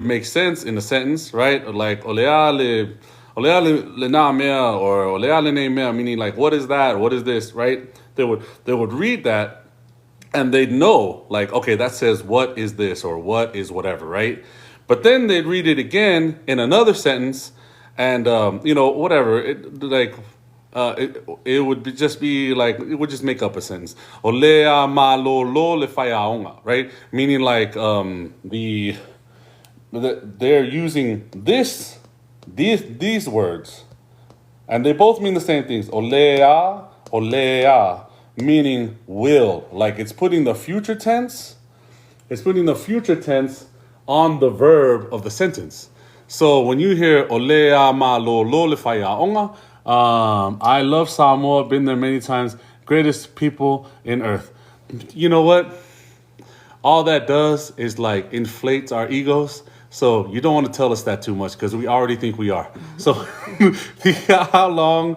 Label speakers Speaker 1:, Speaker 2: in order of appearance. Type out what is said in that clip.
Speaker 1: make sense in a sentence, right? Like oleale na mea or oleale ne mea, meaning like what is that? What is this, right? They would read that and they'd know like, okay, that says what is this or what is whatever, right? But then they'd read it again in another sentence and whatever it would just be like it would just make up a sentence. Olea ma lo le faiaonga, right? Meaning like they're using these words, and they both mean the same things. Olea, meaning will. Like it's putting the future tense. It's putting the future tense on the verb of the sentence. So when you hear olea ma lo le faiaonga, I love Samoa. Been there many times. Greatest people in earth. You know what? All that does is like inflates our egos. So you don't want to tell us that too much because we already think we are. So how long